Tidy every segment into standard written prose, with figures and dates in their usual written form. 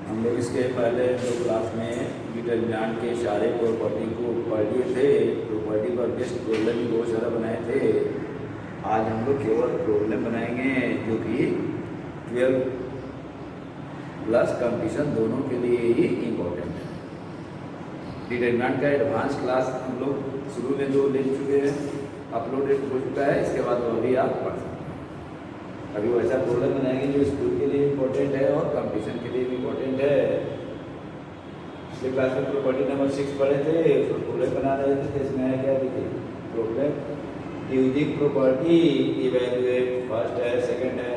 हम लोग इसके पहले दो क्लास में डिटर्मिनेंट के सारे प्रॉपर्टी को पढ़ लिए थे। प्रॉपर्टी पर बेस्ड प्रॉब्लम भी बहुत सारा बनाए थे। आज हम लोग केवल प्रॉब्लम बनाएंगे जो कि 12 प्लस कंपटीशन दोनों के लिए ही इम्पोर्टेंट है। डिटर्मिनेंट का एडवांस क्लास हम लोग शुरू में 2 ले चुके हैं, अपलोड हो चुका है। इसके बाद वो अभी आप पढ़ सकते हैं। अभी वैसा प्रॉब्लम बनाएंगे जो स्कूल के लिए इम्पोर्टेंट है और कंपटीशन के लिए भी इम्पोर्टेंट है। पिछले क्लास में प्रॉपर्टी नंबर 6 पढ़े थे, उसको प्रॉब्लम बना रहे थे। तो इसमें है क्या देखिए, problem using property evaluate, first है, सेकंड है,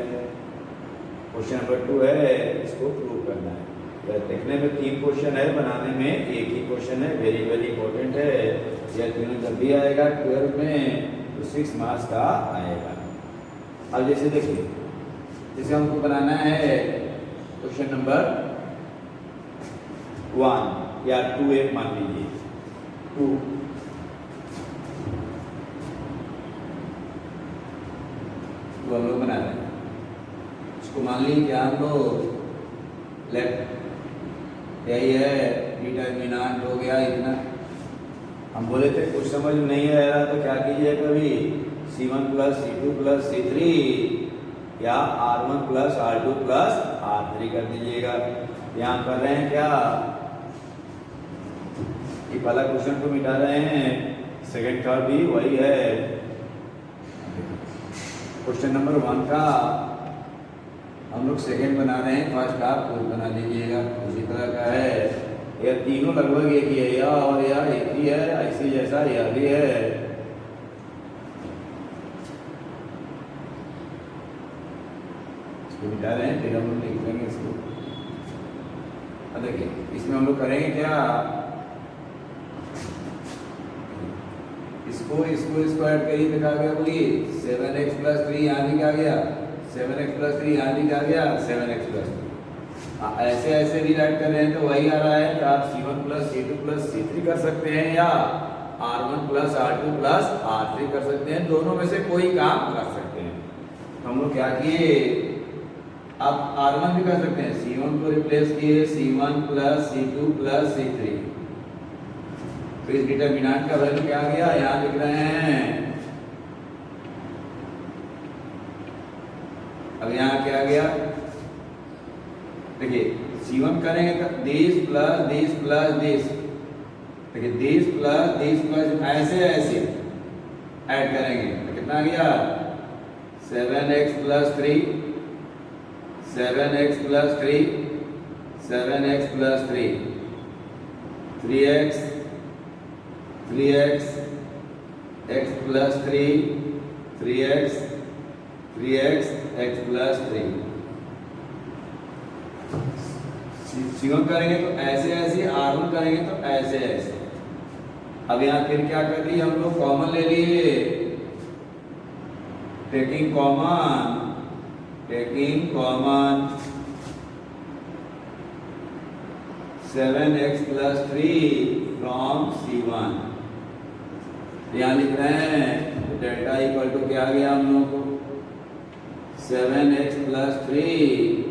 क्वेश्चन नंबर 2 है, इसको प्रूव करना है। देखने में 3 क्वेश्चन है, बनाने में एक ही क्वेश्चन है। वेरी वेरी इंपॉर्टेंट है। यह तीनों जब भी आएगा 12 में तो 6 मार्क्स का आएगा। अब जैसे देखिए, जैसे हमको बनाना है क्वेश्चन नंबर 1 या 2 एक मान लीजिए 2। तो हम लोग बना रहे हैं, इसको मान लीजिए क्या हम लोग लेफ्ट यही है, डिटर्मिनेंट हो गया इतना। हम बोले थे कुछ समझ में नहीं आ रहा तो क्या कीजिए, कभी C1 plus C2 plus C3 या R1 plus R2 plus R3 कर दीजिएगा। यहाँ कर रहे हैं क्या, ये पहला क्वेश्चन को मिटा रहे हैं, सेकंड का भी वही है। क्वेश्चन नंबर 1 का हम लोग सेकंड बना रहे हैं, फर्स्ट आप खुद बना लीजिएगा। उसी तरह का है, यह तीनों लगभग एक ही है, या और या एक ही है, ऐसे जैसा यह भी है। इसको मिटा रहे हैं, फिर हम लोग लिख लेंगे इसको। अब देखिए इसमें हम लोग करेंगे क्या, इसको ऐड करिए तो क्या गया, बोलिए 7x प्लस 3 यहाँ भी क्या गया, 7x प्लस 3 यहाँ भी क्या गया, 7x प्लस 3। ऐसे ऐसे रिराइट कर रहे हैं तो वही आ रहा है कि आप C1 plus C2 plus C3 कर सकते हैं या R1 plus R2 plus R3 कर सकते हैं। दोनों में से कोई काम कर सकते हैं। तो हम लोग क्या किए, आप R1 भी कर सकते हैं, C1 को रिप्लेस किए C1 plus C2 plus C3। तो इस डिटर्मिनेंट का वैल्यू क्या गया, यहाँ लिख रहे हैं। अब यहाँ क्या गया, देखिए C1 करेंगे तो this plus this plus this, देखिए दिस प्लस ऐसे ऐसे ऐड करेंगे तो कितना गया, 7x plus 3, 7x plus 3, 7x plus 3, 3x 3x x plus 3, 3x 3x x plus 3। C1 करेंगे तो ऐसे ऐसे, R1 करेंगे तो ऐसे ऐसे। अब यहाँ फिर क्या कर लिए हम लोग, कॉमन ले लिए, taking common 7x plus 3 from C1। यहाँ लिख रहे हैं तो डेल्टा इक्वल टू क्या गया हम लोग को, 7x प्लस 3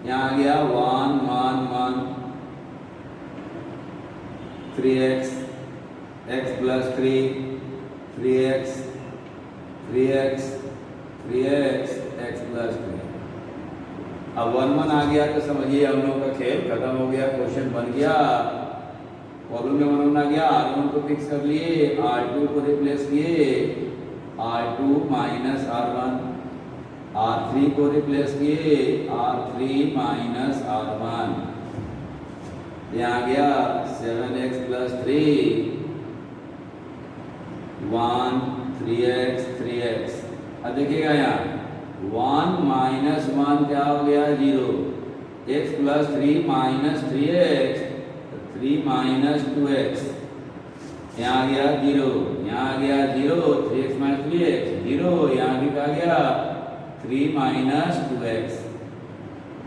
यहाँ गया 1 1 1, 3x x plus 3, 3x 3x 3x x plus 3। अब 1 1 आ गया तो समझिए हम लोग का खेल खत्म हो गया, क्वेश्चन बन गया। प्रॉब्लम में 1 1 आ गया, R1 को फिक्स कर लिए, R2 को रिप्लेस किए, R2 माइनस R1, R3 को रिप्लेस किए, R3 माइनस R1। यहाँ गया 7x प्लस 3, 1 3x 3x। अब देखिएगा यहाँ 1 माइनस 1 क्या हो गया, 0, x plus 3 minus 3x, 3 minus 2x। यहाँ गया 0, यहाँ गया 0, 3x माइनस 3x 0, यहाँ भी क्या गया 3 माइनस 2x।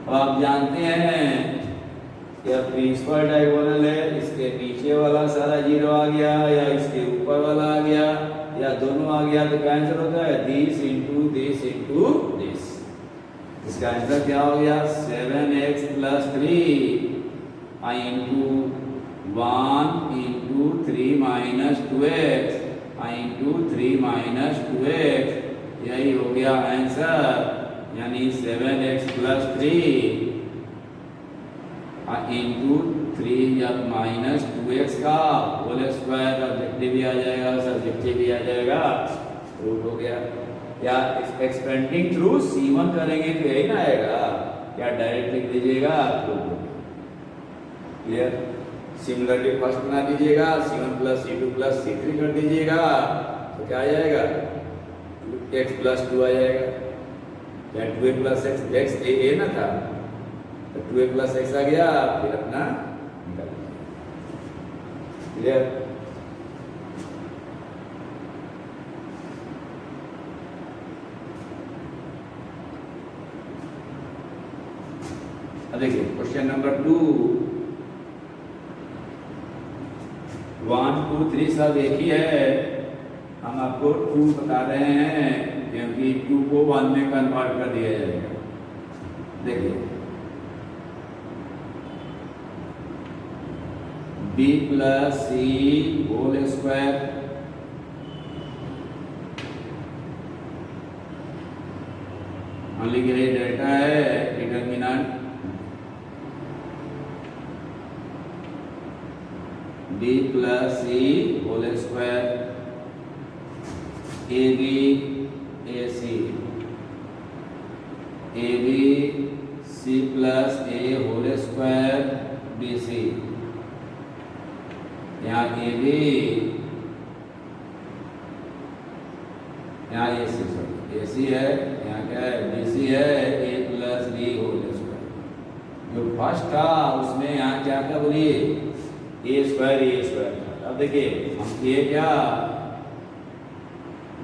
अब आप जानते हैं यह प्रिंसिपल डायगोनल है, इसके नीचे वाला सारा 0 आ गया या इसके ऊपर वाला आ गया या दोनों आ गया तो क्या आंसर होता है, this into this into this. इसका आंसर क्या हो गया 7x + 3 into 1 into 3 - 2x into 3 - 2x, यही हो गया आंसर। यानी 7x + 3 इंटू 3 या -2x का होल स्क्वायर, ऑब्जेक्टिव भी आ जाएगा, सब्जेक्टिव भी आ जाएगा, रूट हो गया। या एक्सपेंडिंग थ्रू C1 करेंगे तो यही ना आएगा, या डायरेक्ट लिख दीजिएगा रूट। क्लियर? सिमिलरली फर्स्ट बना दीजिएगा, C1 + C2 + C3 कर दीजिएगा तो क्या आ जाएगा x + 2 आ जाएगा, या 2a + x a ना था तो 2a + x आ गया, फिर अपना निकाल दीजिए। क्लियर? अब देखिए क्वेश्चन नंबर 2, 1 2 3 सब एक ही है, हम आपको 2 बता रहे हैं क्योंकि 2 को 1 में कन्वर्ट कर दिया जाएगा। देखिए b + c होल स्क्वायर मान लीजिए डेल्टा है, determinant b + c whole square ab ac c + a whole square bc। यहाँ AB, यहाँ AC है, यहाँ क्या है BC है, a + b होल स्क्वायर। जो फर्स्ट था उसमें यहाँ क्या था बोलिए a स्क्वायर था। अब देखिए हम ये क्या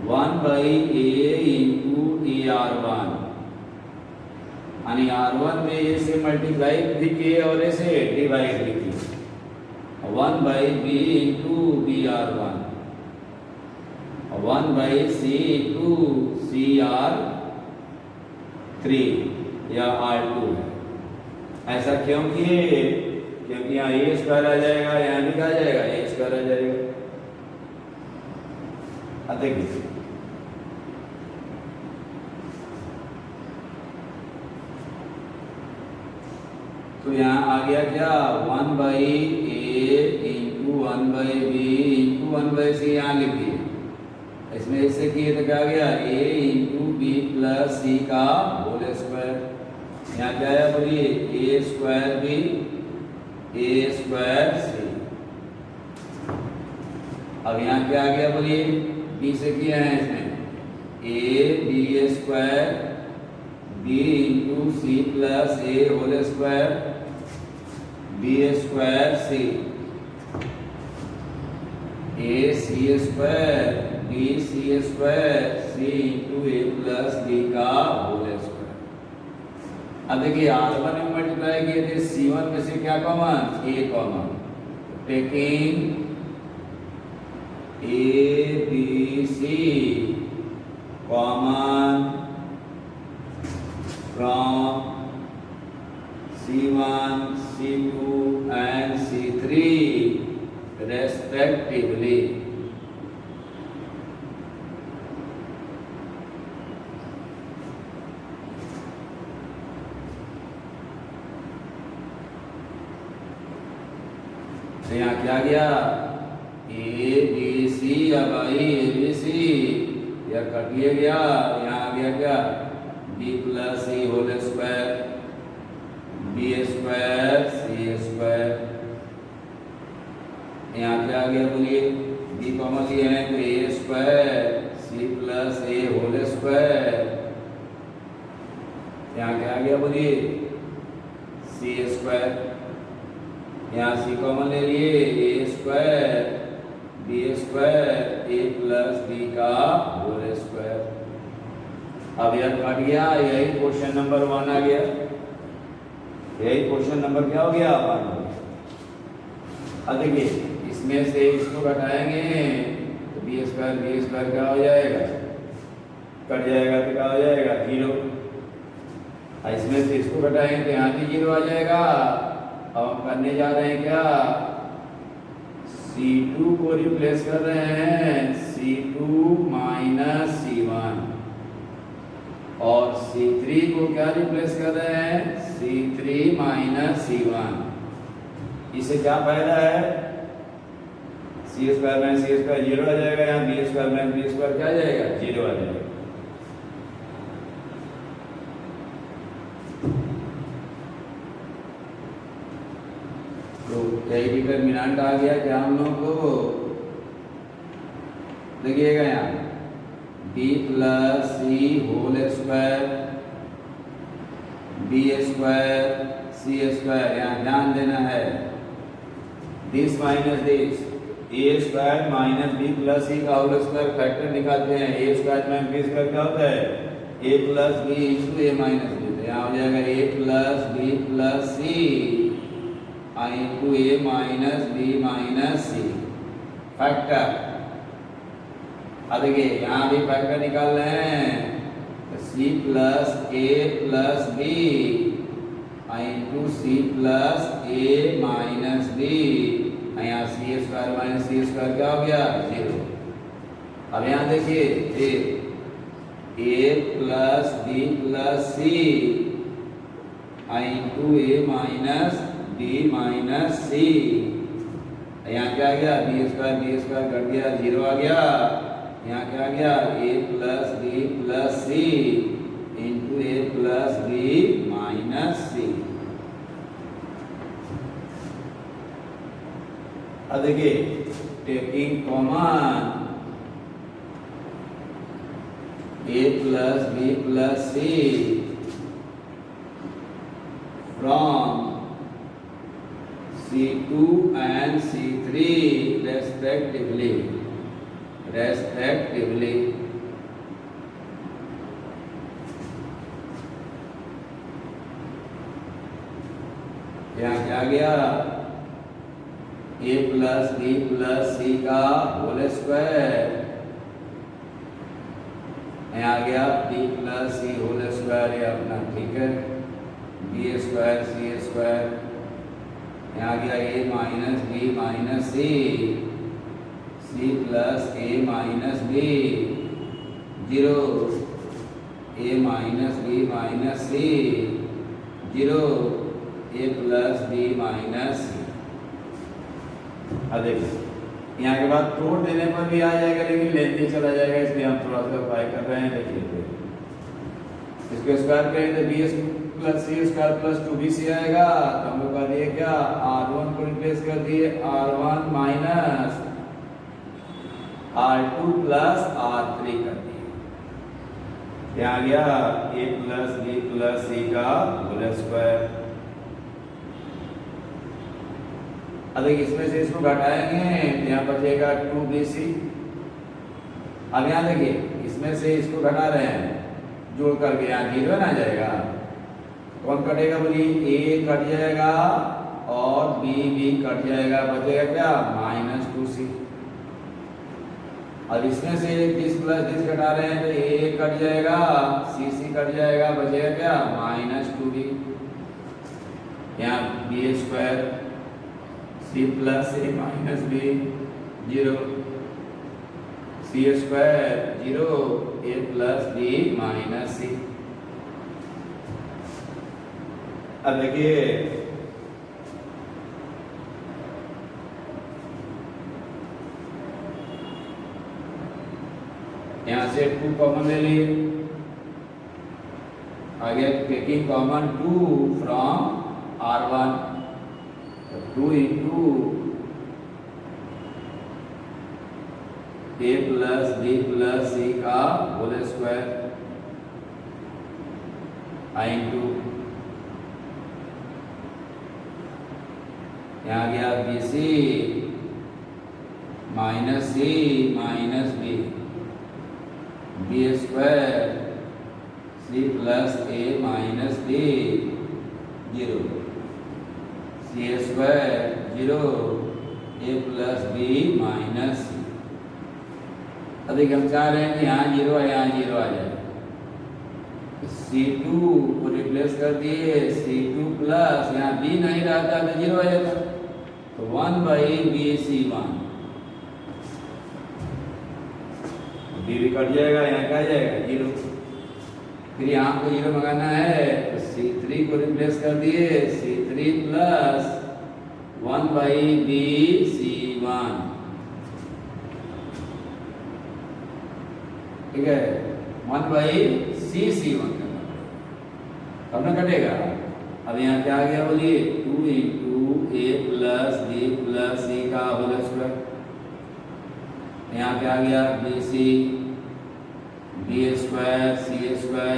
1/a इंटू AR1, यानी R1 में a से मल्टीप्लाई भी किए और a से डिवाइड भी किए, 1/b into BR1, 1/c into CR3 या R2 है। ऐसा क्यों किए? क्योंकि यहाँ a स्क्वायर आ जाएगा, यहाँ भी क्या आ जाएगा a स्क्वायर आ जाएगा। अब देखिए तो यहाँ आ गया क्या 1/a into 1/b into 1/c, यहाँ लिख दिए। इसमें इससे किए तो क्या आ गया a इंटू b + c का होल स्क्वायर। यहाँ क्या है बोलिए a square b a square c। अब यहाँ क्या आ गया बोलिए b से किया है इसमें a b square b into c + a whole square b square c, a c square b c square c into a + b का होल स्क्वायर। अब देखिए R1 में मल्टीप्लाई किए थे, C1 में से क्या common a common, taking a b c common from C1, C2 and C3 respectively। तो यहाँ क्या गया A B C, अब आई A B C, यह कटिए गया, यहाँ आ गया क्या b + c whole square b square c square. यहाँ क्या आ गया बोलिए b कॉमन लिए हैं तो a square c + a whole square. यहाँ क्या आ गया बोलिए c स्क्वायर, यहाँ c कॉमन ले लिए a square b square a + b का होल स्क्वायर। अब यह कट गया, यही क्वेश्चन नंबर 1 आ गया, यही क्वेश्चन नंबर क्या हो गया 1। अब देखिए इसमें से इसको घटाएंगे तो b स्क्वायर क्या हो जाएगा, कट जाएगा तो क्या हो जाएगा 0। इसमें से इसको घटाएंगे तो यहाँ भी 0 आ जाएगा। अब हम करने जा रहे हैं क्या, C2 को रिप्लेस कर रहे हैं C2 माइनस C1 और C3 को क्या रिप्लेस कर रहे हैं C3 माइनस C1। इससे क्या फायदा है, C square minus C square 0 आ जाएगा, यहाँ B square minus B square क्या आ जाएगा 0 आ जाएगा। तो यही डिटरमिनेंट आ गया क्या हम लोग को, देखिएगा यहाँ B plus C whole square B square C square, यहाँ ध्यान देना है this minus this, A square minus B plus C का होल स्क्वायर फैक्टर निकालते हैं, A square minus B square क्या होता है A plus B into A minus B, तो यहाँ हो जाएगा A plus B plus C into A minus B minus C factor. अब देखिए यहाँ भी फैक्टर निकाल रहे हैं तो C plus A plus B into C plus A minus B, यहाँ C square minus C square क्या हो गया 0। अब यहाँ देखिए फिर A plus B plus C into A minus B minus C, यहाँ क्या आ गया बी स्क्वायर कट गया 0 आ गया, यहाँ क्या आ गया A plus B plus C into A plus B minus C. अब देखिए taking common A plus B plus C from C2 and C3 respectively। यहाँ क्या गया A plus B plus C का होल स्क्वायर, यहाँ आ गया B plus C whole square, ये अपना ठीक है बी स्क्वायर सी स्क्वायर, यहाँ आ गया A minus B minus C plus A minus B 0, A minus B minus C 0, A plus B minus C. अब देखिए यहाँ के बाद तोड़ देने पर भी आ जाएगा लेकिन लेंथी चला जाएगा, इसलिए हम थोड़ा सा उपाय कर रहे हैं। देखिए इसको स्क्वायर करेंगे तो B plus C square plus 2bc आएगा, तो हम लोग कर दिए क्या r1 को रिप्लेस कर दिए r1 minus r2 plus r3 कर दिए, यहाँ आ गया a plus B plus C का होल स्क्वायर। अब इसमें से इसको घटाएंगे तो यहाँ बचेगा 2bc। अब यहाँ देखिए इसमें से इसको घटा रहे हैं जोड़ करके, यहाँ 0 ना जाएगा, कौन कटेगा बोलिए a कट जाएगा और b भी कट जाएगा, बचेगा क्या -2c। अब इसमें से 30 प्लस 30 घटा रहे हैं तो a कट जाएगा c कट जाएगा, बचेगा क्या -2b। यहाँ b square c plus a minus b 0, c square 0, a plus b minus c। अब देखिए यहाँ से 2 कॉमन ले लिए, आगे taking common 2 from r1, 2 into a plus b plus c का होल स्क्वायर इंटू यहाँ गया bc minus C minus B square C plus A minus B 0, C square 0, A plus B minus C. अब हम चाह रहे हैं कि यहाँ 0 है यहाँ 0 आ जाए, C2 को रिप्लेस कर दिए, C2 प्लस, यहाँ B नहीं रहता तो 0 आ जाता, तो 1/BC1, B भी कट जाएगा, यहाँ क्या आ जाएगा 0। फिर यहाँ को 0 मंगाना है तो C3 को रिप्लेस कर दिए, C3 प्लस 1/BC1, ठीक है, 1/CC1 करना पड़ेगा, तब ना कटेगा। अब यहाँ क्या आ गया बोलिए, 2 × A + B + C का होल स्क्वायर। यहाँ क्या आ गया, BC, B² C²।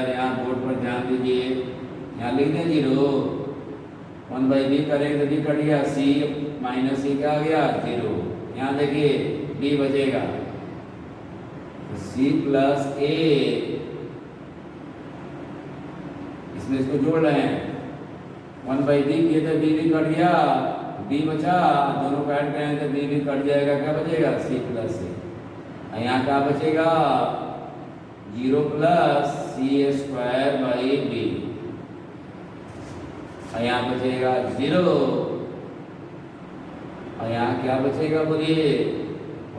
यहाँ बोर्ड पर ध्यान दीजिए, यहाँ लिख दें 0, 1/B करेंगे तो B कट गया, C - C क्या आ गया 0। यहाँ देखिए B बचेगा, C + A, इसमें इसको जोड़ रहे हैं, 1/B किए तो B भी कट गया, B बचा, दोनों को ऐड करें तो B भी कट जाएगा, क्या बचेगा C + A। यहाँ क्या बचेगा 0 + C²/B, यहाँ बचेगा 0, और यहाँ क्या बचेगा बोलिए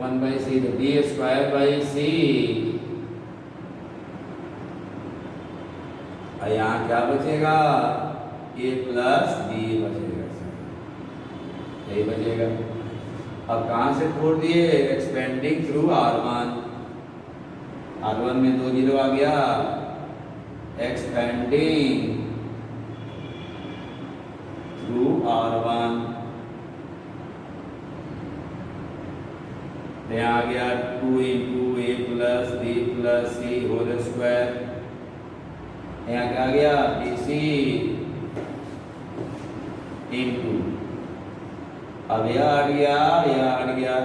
1/C, तो B²/C, और यहाँ क्या बचेगा A + B बचेगा, यही बचेगा। अब कहाँ से छोड़ दिए, एक्सपेंडिंग थ्रू R1, R1 में 2 0 आ गया, एक्सपेंडिंग थ्रू R1, यहाँ आ गया 2 × A + B + C whole square. यहाँ क्या आ गया BC × अब यह हट गया, यह हट गया,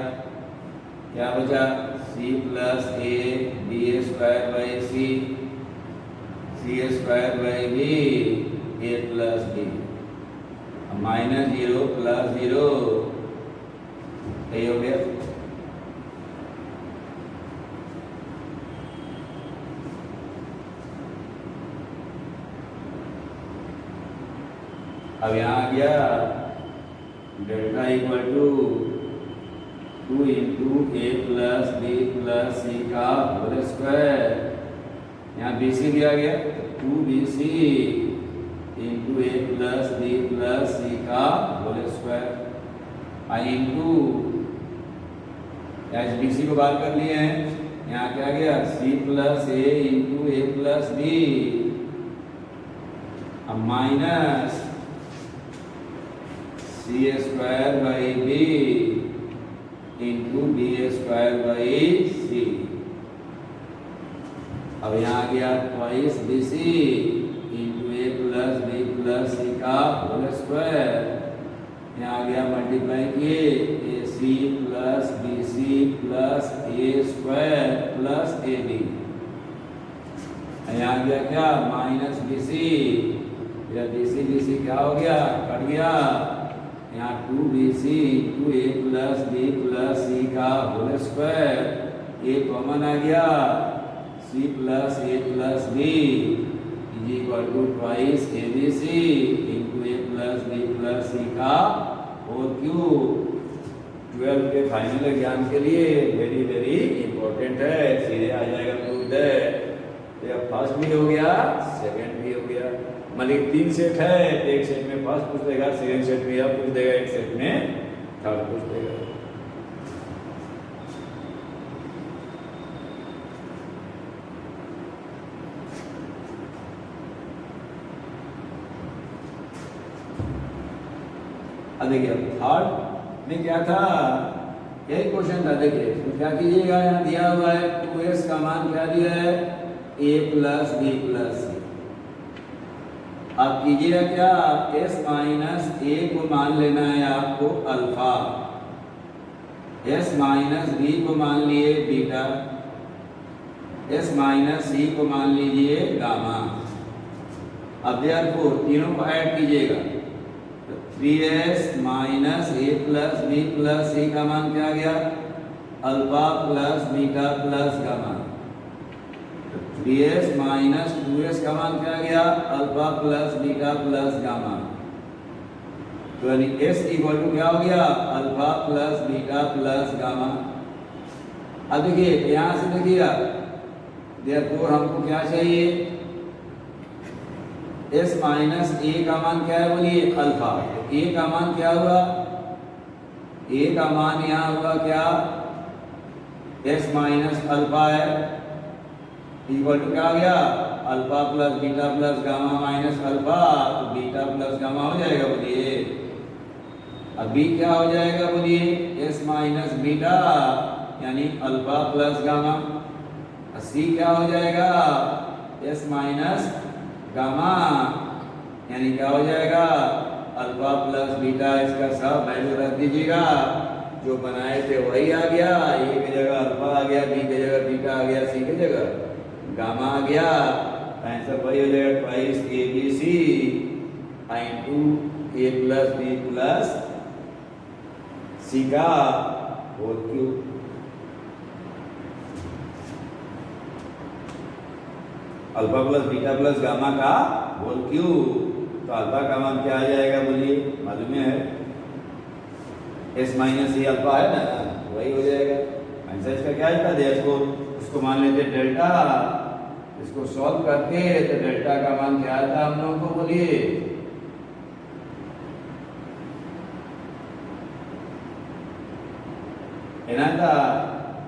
क्या बचा C + A B²/C C²/B A + B, -0 + 0, यही हो गया। अब यहाँ आ गया डेल्टा = 2 × A + B + C का होल स्क्वायर। यहाँ BC दिया गया, 2BC × A + B + C का होल स्क्वायर, BC को बाहर कर लिए हैं, यहाँ क्या गया C + A × A + B, अब माइनस C²/B × B²/C। अब यहाँ आ गया 2BC × A + B + C का होल स्क्वायर। यहाँ आ गया मल्टीप्लाई किए AC + BC + A² + AB। यहाँ आ गया क्या -BC, या BC क्या हो गया कट गया, यहाँ 2BC × A + B + C का होल स्क्वायर, A कॉमन आ गया, C + A + B = 2 ABC × A + B + C का होल क्यूब। 12 के फाइनल एग्जाम के लिए वेरी वेरी इंपॉर्टेंट है, सीधे आ जाएगा प्रूफ है। तो अब फर्स्ट भी हो गया, सेकंड भी हो गया, मतलब 3 सेट है, एक सेट में फर्स्ट पूछ देगा, सेकंड सेट में यह पूछ देगा, एक सेट में थर्ड पूछ देगा। अब देखिए थर्ड में क्या था, यही क्वेश्चन था। देखिए तो क्या कीजिएगा, यहाँ दिया हुआ है 2s का मान क्या दिया है A + B + C। अब कीजिएगा क्या, s - A को मान लेना है आपको अल्फा, s - B को मान लिए बीटा, s - C को मान लीजिए गामा। अब देयरफॉर तीनों को ऐड कीजिएगा, तो 3s - A + B + C का मान क्या आ गया, alpha + beta + gamma. bs minus 2s का मान क्या गया alpha plus beta plus gamma. तो यानी s इक्वल टू क्या हो गया alpha plus beta plus gamma. अब देखिए यहां से देखिएगा देयरफॉर हमको क्या चाहिए s माइनस a का मान क्या है बोलिए अल्फा। तो a का मान क्या हुआ a का मान यहाँ हुआ क्या s माइनस अल्फा है इक्वल टू क्या हो गया alpha plus beta plus gamma minus alpha. तो बीटा प्लस गामा हो जाएगा बोलिए। अब b क्या हो जाएगा बोलिए s माइनस बीटा यानी अल्फा प्लस गामा। c क्या हो जाएगा s माइनस गामा यानी क्या हो जाएगा अल्फा प्लस बीटा। इसका सब वैल्यू रख दीजिएगा जो बनाए थे वही आ गया। ए की जगह अल्फा आ गया बी की जगह बीटा आ गया सी की जगह गामा आ गया। आंसर वही हो जाएगा twice A B C into A plus B plus C का whole cube. Alpha plus beta plus gamma का होल क्यूब। तो अल्फा का मान क्या आ जाएगा बोलिए मालूम है s माइनस ए अल्फा है ना वही हो जाएगा। आंसर इसका क्या था देखो इसको मान लेते डेल्टा। इसको सॉल्व करते तो डेल्टा का मान क्या था हम लोगों को बोलिए ना था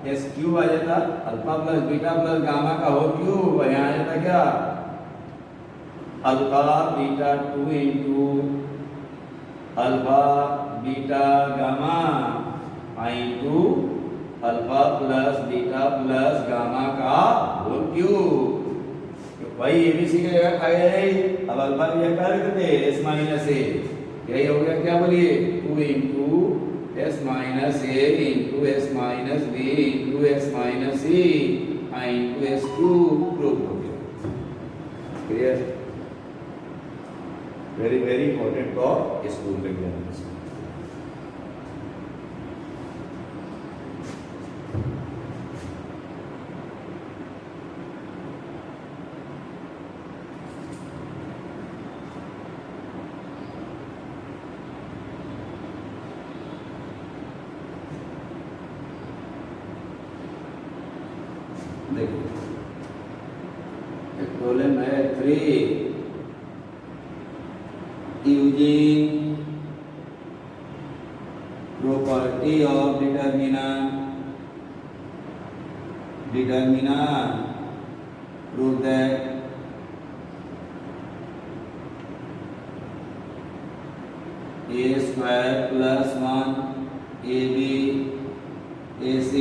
एस क्यूब आ जाता alpha plus beta plus gamma का होल क्यूब। यहाँ आ जाता क्या alpha beta 2 into alpha beta gamma into alpha plus beta plus gamma का होल क्यूब। वही एबीसी की जगह आ गया। अब अल्फा की जगह क्या रखते एस माइनस ए यही हो गया क्या बोलिए 2 into S minus A into S minus B into S minus C into S cube proof हो गया। Clear very very important for school examination. देखो एक प्रॉब्लम है 3 using property of determinant prove that a square plus 1 ab ac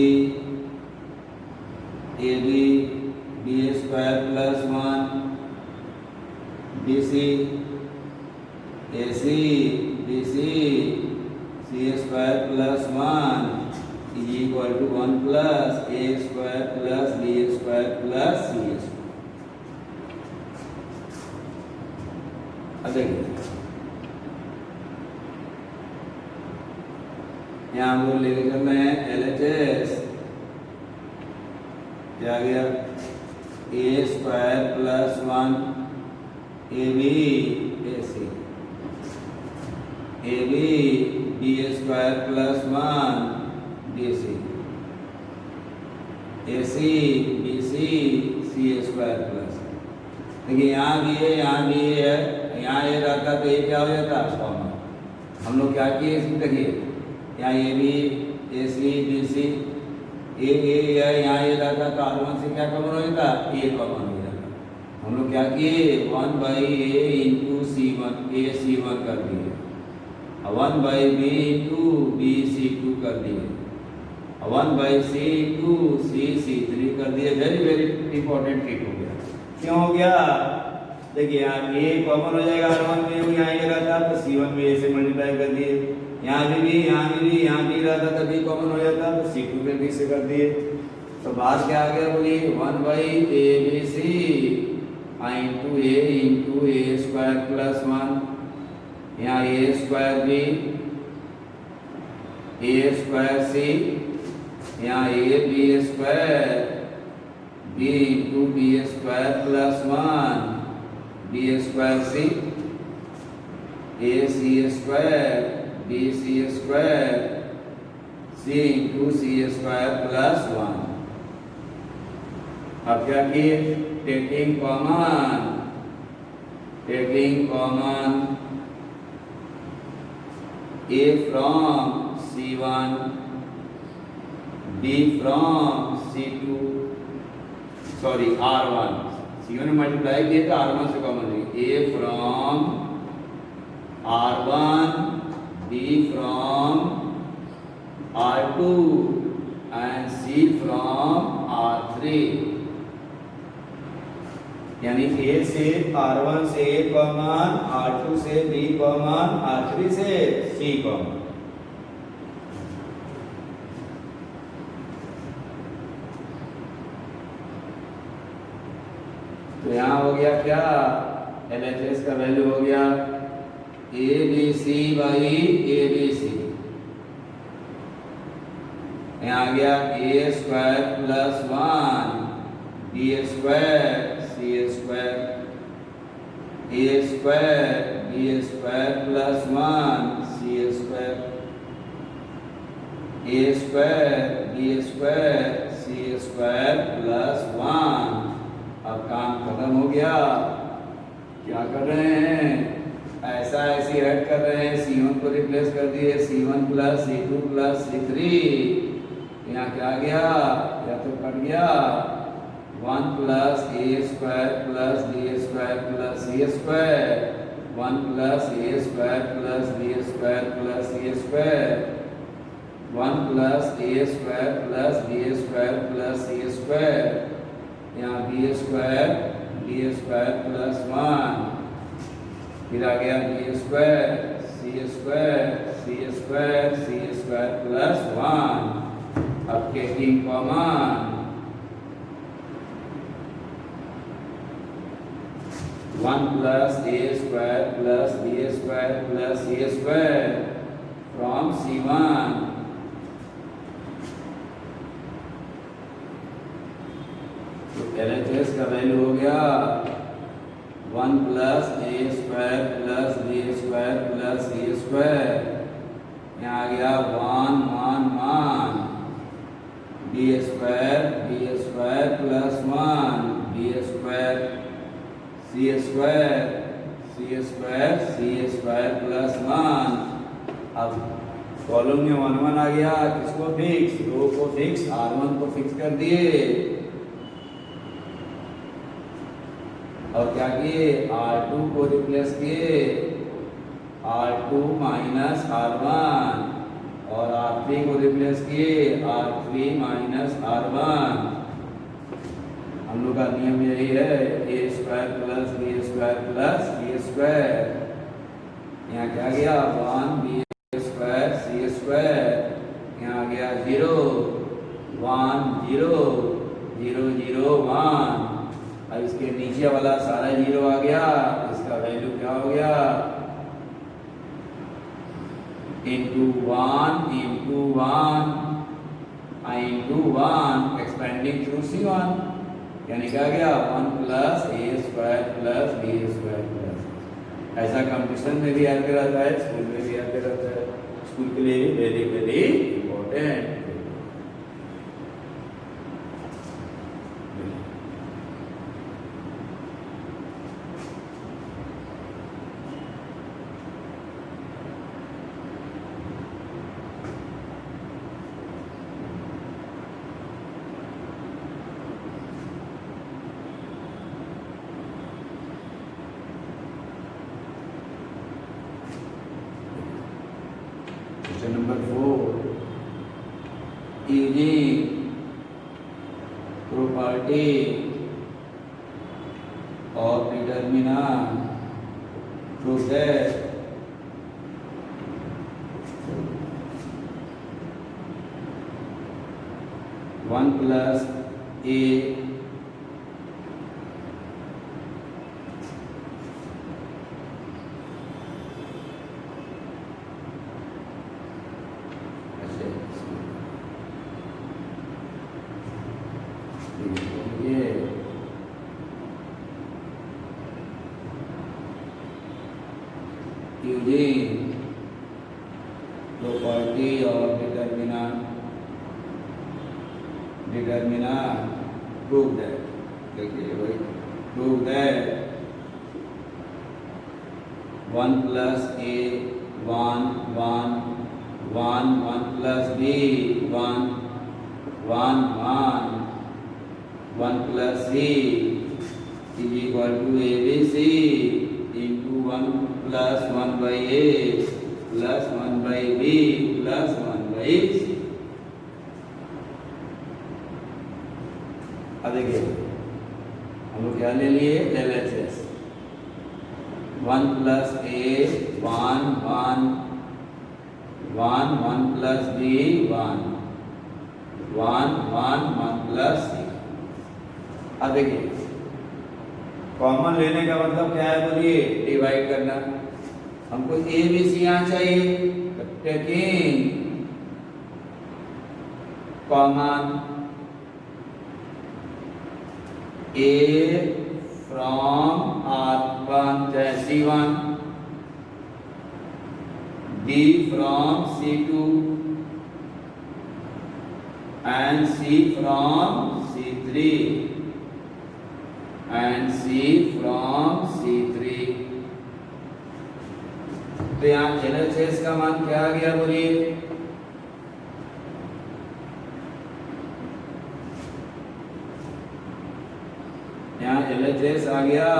ab b square plus 1 bc AC BC C square plus 1 is equal to 1 plus A square plus B square plus C square। अब देखिए यहाँ हम लोग लेके चल रहे हैं LHS क्या गया A square plus 1 AB AC AB B square plus 1 BC AC BC C square plus। देखिए यहाँ भी है यहाँ भी है यहाँ ये रहता तो ये क्या हो जाता कॉमन। हम लोग क्या किए इसमें देखिए यहाँ A B A C B C ए यहाँ ये रहता तो R1 से क्या कॉमन हो जाता ए कॉमन हो जाता। हम लोग क्या किए 1 by A into C1 A C1 कर दिए 1 by B into B C2 कर दिए 1 by C into C C3 कर दिए। वेरी वेरी इंपॉर्टेंट ट्रिक हो गया। क्यों हो गया देखिए यहाँ ए कॉमन हो जाएगा R1 में यहाँ ए रहता तो C1 में ए से मल्टीप्लाई कर दिए। यहाँ भी यहाँ भी रहता तो बी कॉमन हो जाता तो C2 में बी से कर दिए। तो बात क्या आ गया बोलिए 1 by A B C into A square plus 1 यहाँ A square B A square C यहाँ A B square B into B square plus 1 B square C A C square B C square C into C square plus 1। अब क्या किए, taking common A from C1 B from C2 sorry R1 C1 में multiply किए तो R1 से common लेंगे A from R1 B from R2 and C from R3 यानी A से R1 से A कॉमन, R2 से B कॉमन, R3 से C कॉमन। तो यहाँ हो गया क्या, LHS का वैल्यू हो गया ABC बाई ABC। यहाँ आ गया A square plus 1 B square C square A square B square plus 1 C square A square B square C square plus 1। अब काम खत्म हो गया। क्या कर रहे हैं, ऐसा ऐसी ऐड कर रहे हैं, C1 को रिप्लेस कर दिए C1 plus C2 plus C3। यहाँ क्या आ गया, या तो कट गया 1 plus A square plus B square plus C square 1 plus A square plus B square plus C square 1 plus A square plus B square plus C square. यहाँ B square plus 1, फिर आ गया B square C square plus 1। अब taking common 1 plus A square plus B square plus C square from C1 LHS का value हो गया 1 plus A square plus B square plus C square. यहाँ आ गया 1 B square plus 1 B square C square plus 1। अब column में 1 1 आ गया, किसको फिक्स, रो को फिक्स, R1 को फिक्स कर दिए। और क्या किए, R2 को रिप्लेस किए R2 माइनस R1 और R3 को रिप्लेस किए R3 माइनस R1। हम लोग का नियम यही है, A square plus B square plus C square. यहाँ क्या गया 1 B स्क्वायर C स्क्वायर। यहाँ आ गया 0 1 0 0 0 1। अब इसके नीचे वाला सारा 0 आ गया, इसका वैल्यू क्या हो गया into 1 into 1 expanding through C1। यानी क्या गया 1 plus A square plus B square plus. ऐसा कंपटीशन में भी आते रहता है, स्कूल में भी आते रहता है, स्कूल के लिए very very important. Question number 4, using property of determinant prove that one plus A ये using property of determinant prove that, देखिए भाई, prove that 1 plus a 1 1 1 1 plus b 1 1 1 1 plus c is equal to abc into 1 plus 1 by a plus 1 by b plus 1 by c। अब देखिए हम लोग क्या ले लिए, LHS 1 plus a 1 1 1 1 plus b 1 1 1 1 plus c। अब देखिए कॉमन लेने का मतलब क्या है, बोलिए, डिवाइड करना। हमको ए बी सी यहाँ चाहिए, taking common A from R1 C1, B from C2 and C from C3 and C from C3। तो यहाँ LHS का मान क्या आ गया, बोलिए, यहाँ LHS आ गया,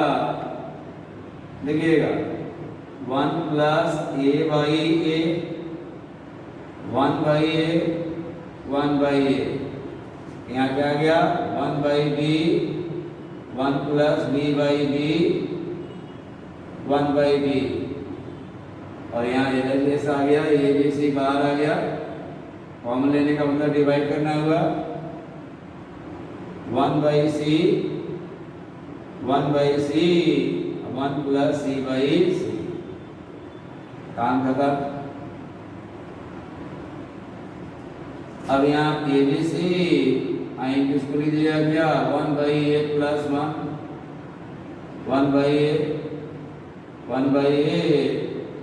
देखिएगा 1 plus a by a 1 by a 1 by a, यहाँ क्या आ गया 1 by b 1 plus b by b 1 by b, और यहाँ LHS आ गया, ए बी सी बाहर आ गया। कॉमन लेने का मतलब डिवाइड करना होगा, 1 by c 1 by c 1 plus c by c, काम खत्म। अब यहाँ ए बी सी आई किसको लिख दिया क्या, 1 by a plus 1 1 by a 1 by a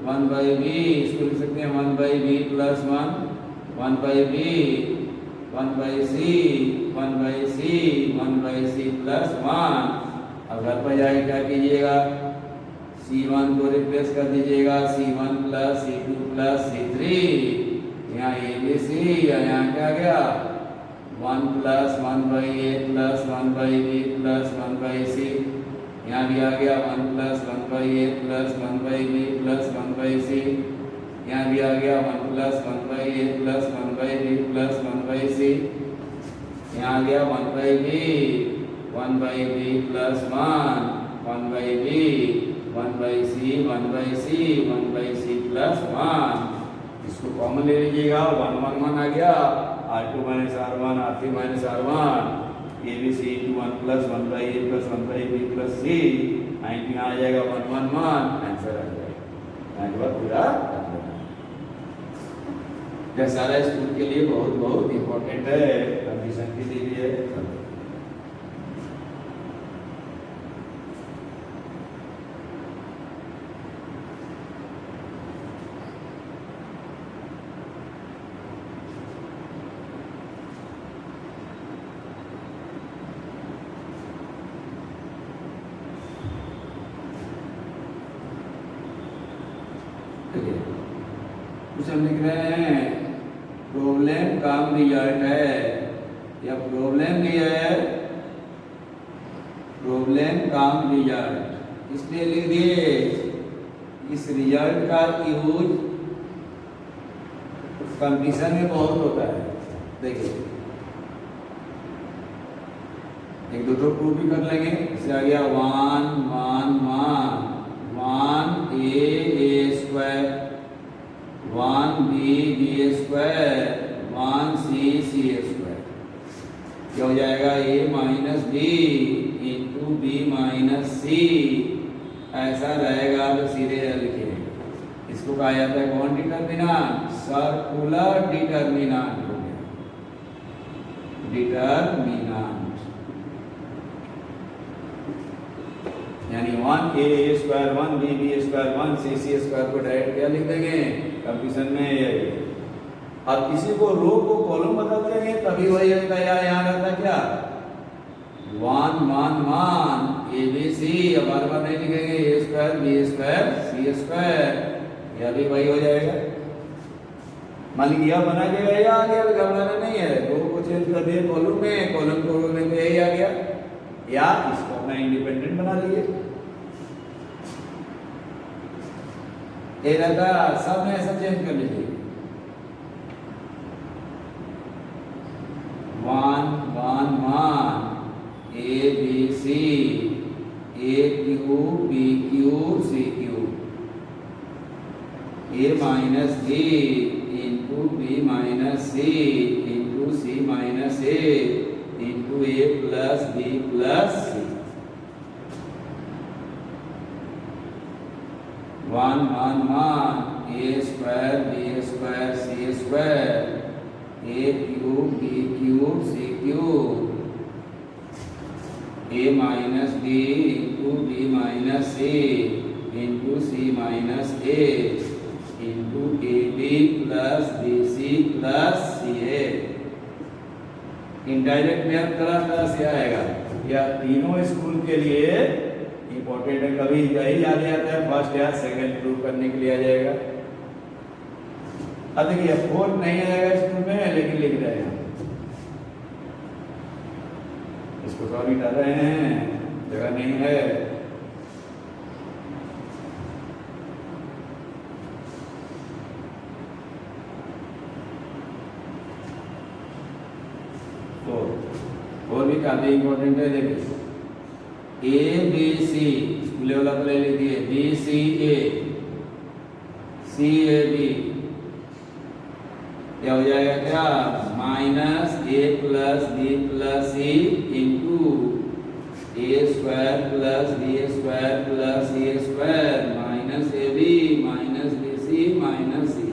1 by b, इसको लिख सकते हैं 1 by b plus 1 1 by b 1 by c 1 by c 1 by c plus 1। अब घर पर जाके क्या कीजिएगा, C1 को रिप्लेस कर दीजिएगा, C1 plus C2 plus C3, यहाँ ए बी सी, यहाँ क्या गया 1 plus 1 by a plus 1 by b plus 1 by c, यहाँ भी आ गया 1 plus 1 by a plus 1 by b plus 1 by c, यहाँ भी आ गया 1 plus 1 by a plus 1 by b plus 1 by c, यहाँ आ गया 1 by b 1 by b plus 1 1 by b 1 by c 1 by c 1 by c plus 1। इसको common ले लीजिएगा, 1 1 1 आ गया, R2 minus R1 R3 minus R1 A B C into 1 plus 1 by a plus 1 by b plus c, यहाँ आ जाएगा 1 1 1, answer आ जाएगा। यहाँ के बाद पूरा कर देना। यह सारा स्कूल के लिए बहुत बहुत इम्पोर्टेंट है, कंडीशन की दी है। कुछ हम लिख रहे हैं, प्रॉब्लम कम रिजल्ट है, या प्रॉब्लम दिया है, प्रॉब्लम कम रिजल्ट, इसलिए लिख दिए इस रिजल्ट का यूज कंपटीशन में बहुत होता है। देखिए एक दो प्रूफ भी कर लेंगे, इससे आ गया 1 1 1 1 a square 1 b square 1 c square, क्या हो जाएगा a minus B into B minus C, ऐसा रहेगा तो सीधे लिखिए। इसको कहा जाता है कौन डिटर्मिनेंट, सर्कुलर डिटर्मिनेंट हो गया, डिटर्मिनेंट। यानी 1a square 1b square 1c square को डायरेक्ट क्या लिख देंगे कंफ्यूजन में ये। अब किसी को रो को कॉलम बदल देंगे तभी वही होता है, यहाँ रहता क्या 1 1 1 abc। अब बार बार नहीं लिखेंगे a square b square c square, यह भी वही हो जाएगा। मान लीजिए बना के यही आ गया, घबराना नहीं है, रो को चेंज कर दिए कॉलम में, कॉलम को रो में यही आ गया, या इसको अपना इंडिपेंडेंट बना लीजिए। ये रहता सब में ऐसा चेंज कर लीजिए 1 1 1 a b c a q b q c q a minus b into b minus c into c minus a into a plus b plus c। 1 1 1 a square b square c square a cube b cube c cube a minus b into b minus c into c minus a into ab plus bc plus ca। Indirect में तरह तरह से आएगा, या तीनों school के लिए important है, कभी यही याद आता है फर्स्ट या सेकंड प्रूव करने के लिए आ जाएगा। अब देखिए फोर्थ नहीं आएगा स्कूल में, लेकिन लिख रहे हैं इसको सॉरी कर रहे हैं, जगह नहीं है। और भी काफी इंपॉर्टेंट है, देखिए ए बी सी स्कूल वाला तो ले लीजिए, B C A C A B, क्या हो जाएगा क्या minus A plus B plus C into A square plus B square plus C square minus A B minus B C minus C.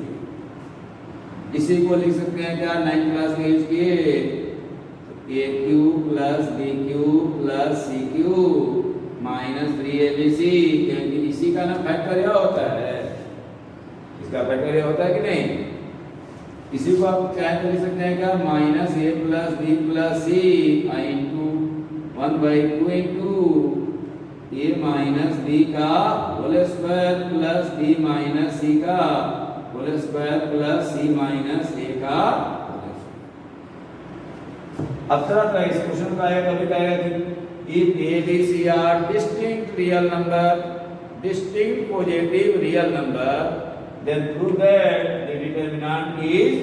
इसी को लिख सकते हैं क्या 9th क्लास में यूज किए A cube plus B cube plus C cube minus 3abc। इसी का ना फैक्टोरियल होता है, इसका फैक्टोरियल होता है कि नहीं। इसी को आप क्या कर सकते हैं क्या minus A plus B plus C into 1/2 into A minus B का whole square plus B minus C का whole square plus C minus A का। अब तरह तरह इस क्वेश्चन का आएगा, कभी कहेगा कि if A B C are distinct real number, distinct positive real number, then prove that the determinant is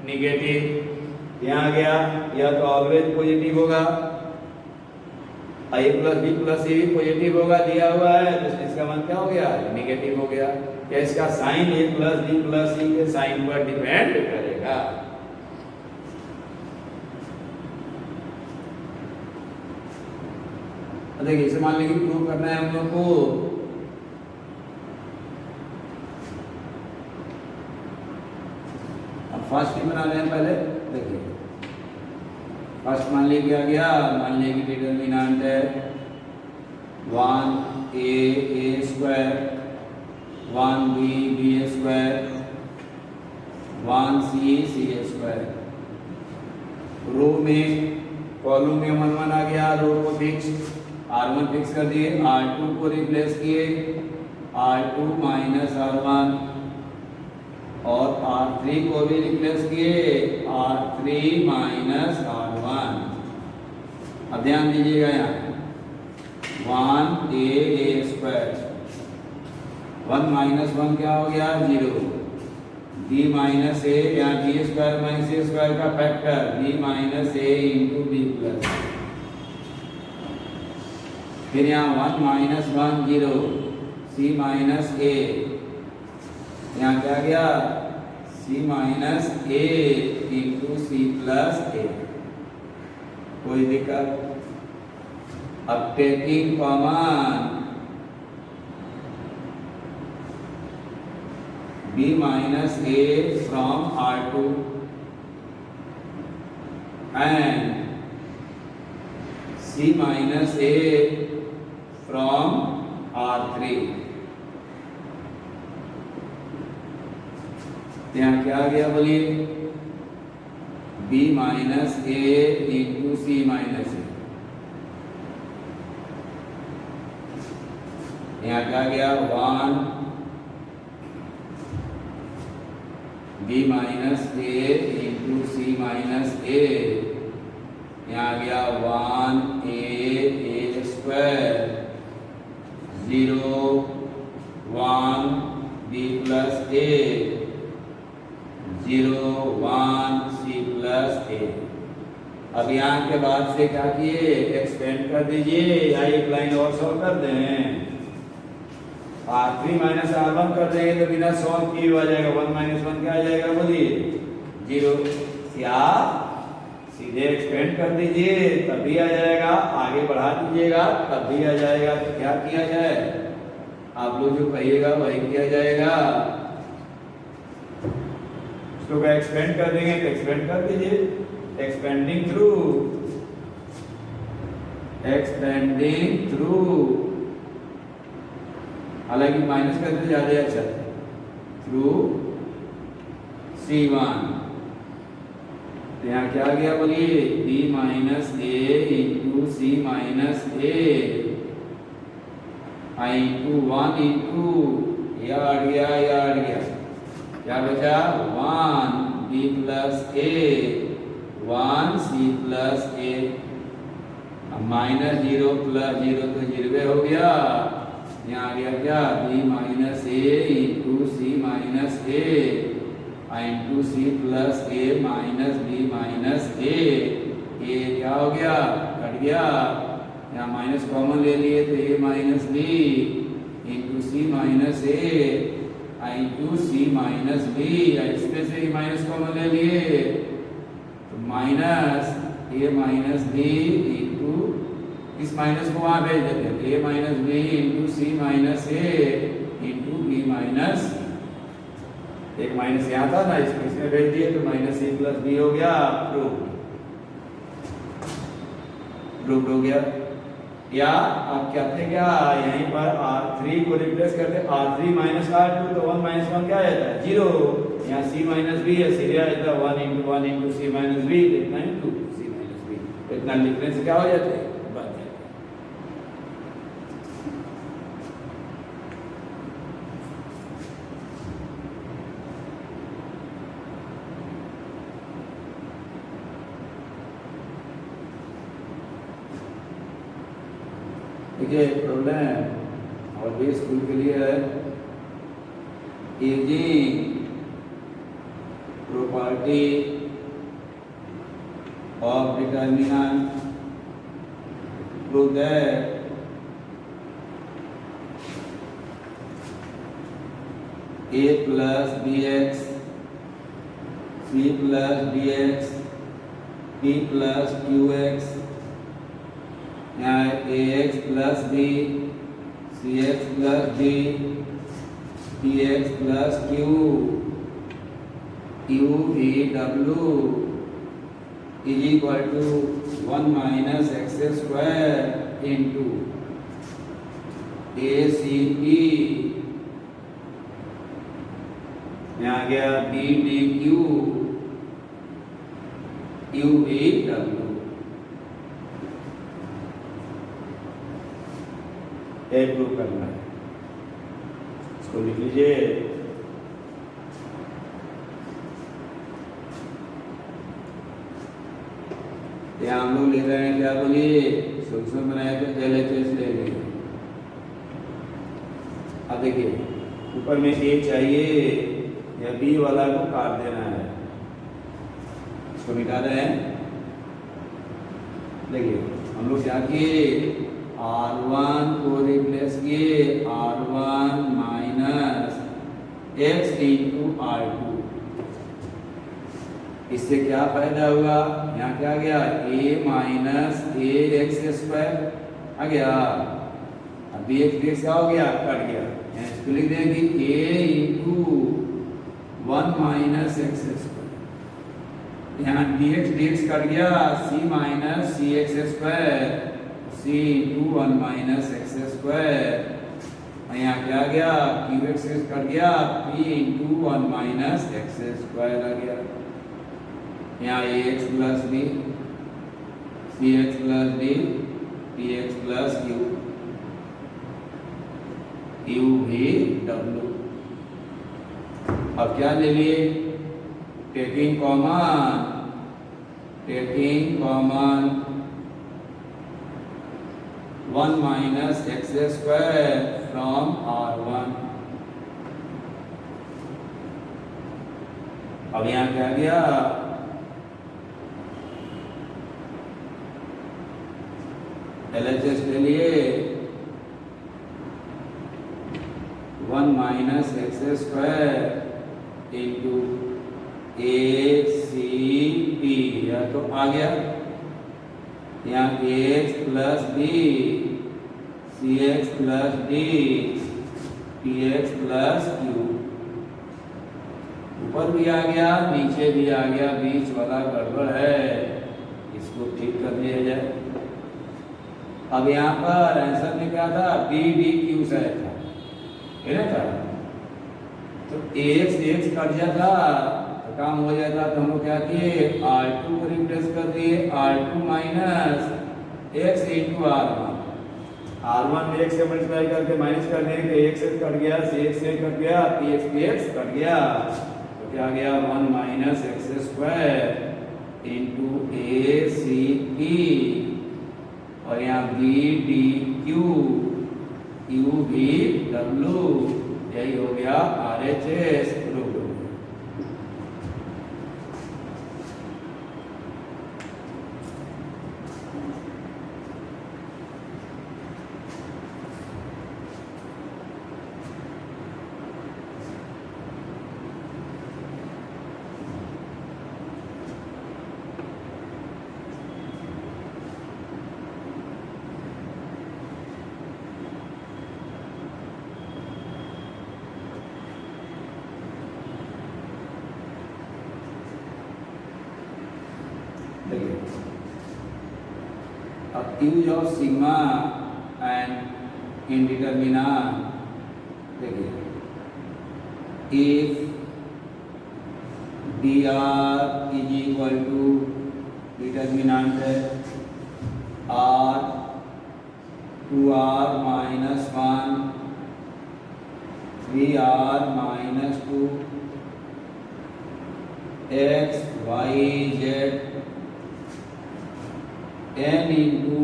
negative. यहाँ आ गया, यह तो ऑलवेज पॉजिटिव होगा, A plus B plus C भी पॉजिटिव होगा, दिया हुआ है, तो इसका मान क्या हो गया नेगेटिव हो गया। क्या इसका साइन ए प्लस बी प्लस सी के साइन पर डिपेंड करेगा। देखिए इसे मान लीजिए प्रूव करना है हम लोग को, अब फर्स्ट ही बना रहे हैं पहले। देखिए फर्स्ट मान लीजिए आ गया, मान लीजिए डिटरमिनेंट है 1a square 1b b square 1c square. Row में कॉलम में 1 1 आ गया, रो को फिक्स R1 फिक्स कर दिए, R2 को रिप्लेस किए R2 माइनस R1 और R3 को भी रिप्लेस किए R3 माइनस R1। अब ध्यान दीजिएगा यहाँ 1a स्क्वायर 1 माइनस 1 क्या हो गया 0, b माइनस a यहाँ b square minus a square का factor b minus a into b plus, फिर यहाँ 1 माइनस 1 0 c माइनस a, यहाँ क्या गया c minus a into C plus a। कोई दिक्कत। अब taking common b minus a from R2 and c minus a from R3। यहाँ क्या आ गया बोलिए, B minus A into C minus A। यहाँ क्या आ गया 1 B minus A into C minus A। यहाँ आ गया 1 A square 0 1 B plus A 0 1 C plus A। अब यहाँ के बाद से क्या किए, एक्सपेंड कर दीजिए या एक लाइन और सॉल्व कर दें। R3 माइनस R1 कर देंगे तो बिना सॉल्व किए आ जाएगा 1 माइनस 1 क्या आ जाएगा बोलिए 0, या सीधे एक्सपेंड कर दीजिए तब भी आ जाएगा, आगे बढ़ा दीजिएगा तब भी आ जाएगा। तो क्या किया जाए, आप लोग जो कहिएगा वही किया जाएगा। इसको एक्सपेंड कर देंगे तो एक्सपेंड कर दीजिए, एक्सपेंडिंग थ्रू, हालांकि माइनस करते ज्यादा अच्छा थ्रू C1। तो यहाँ क्या आ गया बोलिए B minus A into C minus A into 1 into यह अड़ गया क्या बचा 1 B plus A 1 C plus A। अब माइनस 0 प्लस 0 तो 0 हो गया। यहाँ आ गया क्या B minus A into C minus A into C plus A minus B minus A। ये क्या हो गया, कट गया, यहाँ माइनस कॉमन ले लिए तो A minus B into C minus A into C minus B। इसमें से ही माइनस कॉमन ले लिए तो minus A minus B into, इस माइनस को वहां भेज देते हैं, A minus B into C minus A into B minus, एक माइनस यहाँ था ना इसको इसमें भेज दिए तो माइनस C प्लस B हो गया, प्रूव्ड हो गया। या आप क्या थे, क्या यहीं पर R3 को रिप्लेस करते, R3 माइनस R2 तो 1 माइनस 1 क्या आ जाता है 0। यहाँ C माइनस B है, सीधे आ जाता है 1 इंटू C माइनस B, इतना इंटू C माइनस B, इतना लिखने से क्या हो जाता है, बन जाता है। देखिए प्रॉब्लम और भी स्कूल के लिए है, using property of determinant prove that A plus bx C plus dx P plus qx, यहाँ ax plus b cx plus d px plus q u v w is equal to 1 minus X square into a c p। यहाँ गया b d q u v w। Prove करना है, इसको लिख लीजिए। यहाँ हम लोग लिख रहे हैं क्या बोलिए, सोल्यूशन बनाए तो LHS ले लेंगे। अब देखिए ऊपर में A चाहिए या B वाला को काट देना है, इसको मिटा रहे हैं। देखिए हम लोग क्या किए, R1 को रिप्लेस किए R1 minus x into R2। इससे क्या फायदा हुआ, यहाँ क्या आ गया a minus A X square आ गया, अब बी एक्स क्या हो गया, कट गया। इसको लिख देंगे a into 1 minus X square, यहाँ dx कट गया, c minus C X square c into 1 minus X square, यहाँ क्या गया, क्यू एक्स कट गया, P into 1 minus X square आ गया। यहाँ A X plus B, C X plus D, P X plus Q, U V W. अब क्या ले लिए, taking common 1 minus X square from R1। अब यहाँ क्या गया, LHS ले लिए 1 minus X square into A C D, या तो आ गया यहाँ A X plus B, C X plus D, P X plus Q. ऊपर भी आ गया, नीचे भी आ गया, बीच वाला गड़बड़ है, इसको ठीक कर दिया जाए। अब यहाँ पर आंसर में क्या था, बी डी क्यू से था, है ना, तो एक्स कट जाता तो काम हो जाता। तो हम लोग क्या किए, R2 को रिप्लेस कर दिए, R2 minus x into R1 में एक्स से मल्टीप्लाई करके माइनस कर देंगे, एक्स कट गया, सी एक्स कट गया, पी एक्स कट गया, तो क्या गया 1 minus X square into A C P, और यहाँ B D Q, U V W, यही हो गया RHS proof. Use of sigma and in determinant, देखिए if D R is equal to, determinant है R 2r minus 1, 3r minus 2, x y z n into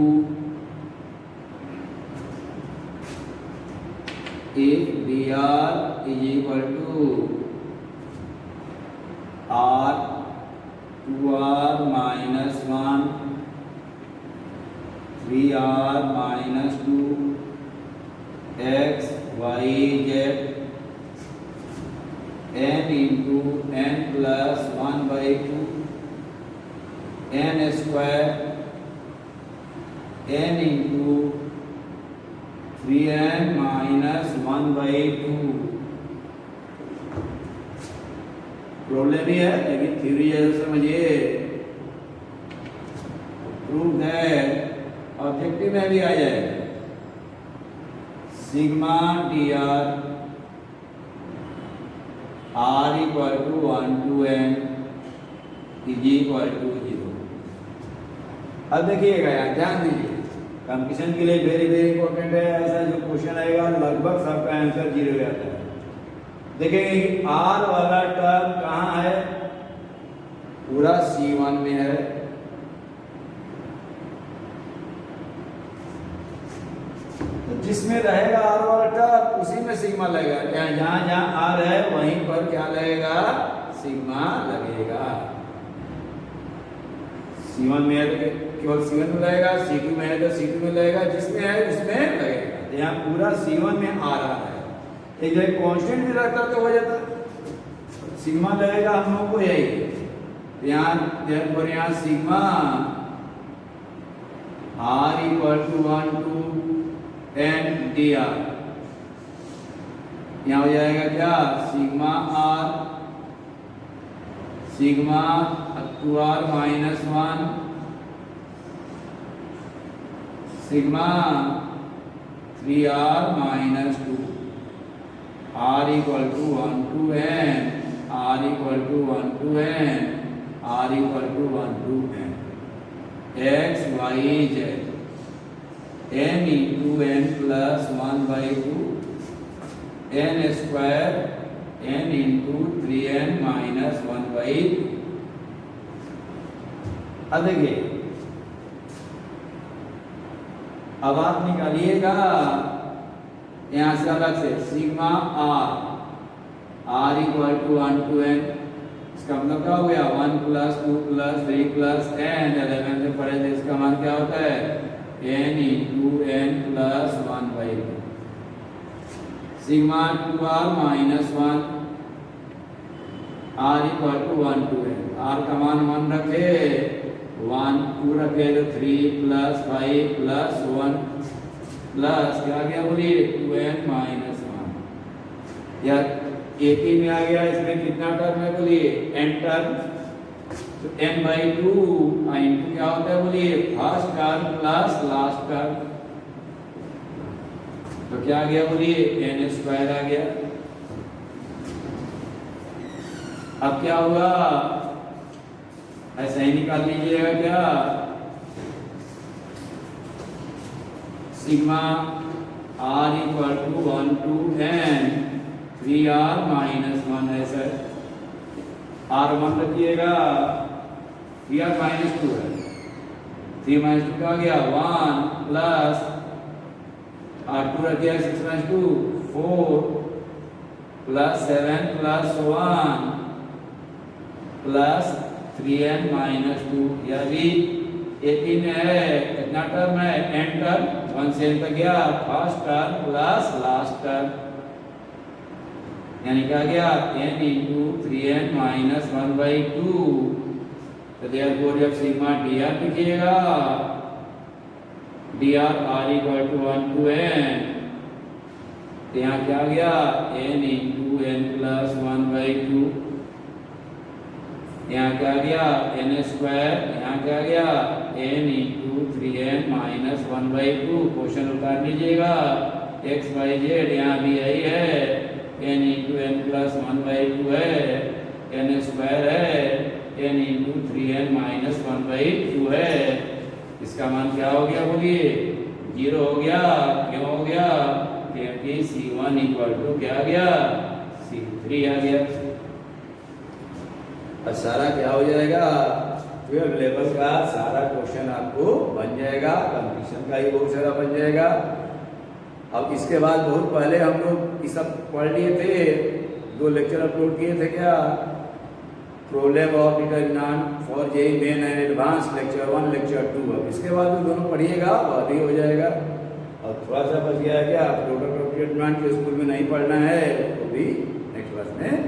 if dr is equal to r 2r minus 1, 3r minus 2, x y z n into n plus 1 by 2, n square n into 3n minus 1 by 2। Problem ही है लेकिन theory जैसे समझिए। Prove that objective में भी आ जाएगा, sigma D R r equal to 1 to n is equal to 0। अब देखिएगा यार, ध्यान दीजिए, कंपटीशन के लिए वेरी वेरी इंपॉर्टेंट है। ऐसा जो क्वेश्चन आएगा लगभग सबका आंसर 0 आता है। देखेंगे कि r वाला टर्म कहाँ है, पूरा C1 में है, तो जिसमें रहेगा r वाला टर्म उसी में सिग्मा लगेगा। जहाँ जहाँ r है वहीं पर क्या लगेगा, सिग्मा लगेगा। C1 में है तो केवल C1 में लगेगा, C2 में है तो C2 में लगेगा, जिसमें है उसमें लगेगा। तो यहाँ पूरा C1 में आ रहा है। एक जगह कांस्टेंट भी रखता तो हो जाता, सिग्मा लगेगा हम लोग को यही। तो यहाँ sigma r equal to 1 to n dr, यहाँ हो जाएगा क्या, sigma r 2r minus 1 sigma 3r minus 2, r equal to 1 to n, r equal to 1 to n, r equal to 1 to n, x, y, z, n into n plus 1 by 2, n square, n into 3n minus 1 by 2. अब देखिए, अब आप निकालिएगा यहां से अलग से sigma r equal to 1 to n, इसका मतलब क्या हो गया 1 plus 2 plus 3 plus n, 11 से पढ़े थे, इसका मान क्या होता है n into n plus 1 by 2, sigma 2r minus 1, r equal to 1 to n, r का मान 1 रखे, 1 2 रखे तो 3 plus 5 plus 1 प्लस क्या गया बोलिए 2n minus 1, या एक ही में आ गया, इसमें कितना टर्म है बोलिए n टर्म, तो n by 2 इनटू क्या होता है बोलिए first term plus last term, तो क्या आ गया बोलिए n स्क्वायर आ गया। अब क्या होगा, ऐसा ही निकाल लीजिएगा क्या, sigma r equal to 1 to n 3r minus 1 है सर, r1 रखिएगा, 3r minus 2 है, 3 minus 2 का आ गया 1 प्लस r2 रखिएगा 6 minus 2 4 plus 7 plus 1 plus 3n minus 2, यह भी 18 है, कितना टर्म है n टर्म, 1 से तक गया first term plus last term, यानी क्या गया n into 3n minus 1 by 2, तो therefore जब सिग्मा dr लिखिएगा dr r equal to 1 to n, तो यहाँ क्या गया n into n plus 1 by 2, यहाँ क्या गया n स्क्वायर, यहाँ क्या गया n into 3n minus 1 by 2, question उतार लीजिएगा x y z, यहाँ भी यही है n into n plus 1 by 2 है, n स्क्वायर है, n into 3n minus 1 by 2 है, इसका मान क्या हो गया बोलिए 0 हो गया, क्यों हो गया क्योंकि c1 इक्वल टू क्या आ गया c3 आ गया। और सारा क्या हो जाएगा 12 लेवल का सारा क्वेश्चन आपको बन जाएगा, कंपटीशन का ही बहुत सारा बन जाएगा। अब इसके बाद बहुत पहले हम लोग ये सब पढ़ लिए थे, 2 लेक्चर अपलोड किए थे क्या, problem of determinant for JEE main and advance lecture 1 lecture 2, अब इसके बाद भी दोनों पढ़िएगा वह भी हो जाएगा। और थोड़ा सा बच गया है क्या, प्रोडक्ट ऑफ डिटरमिनेंट जो स्कूल में नहीं पढ़ना है वो भी नेक्स्ट क्लास में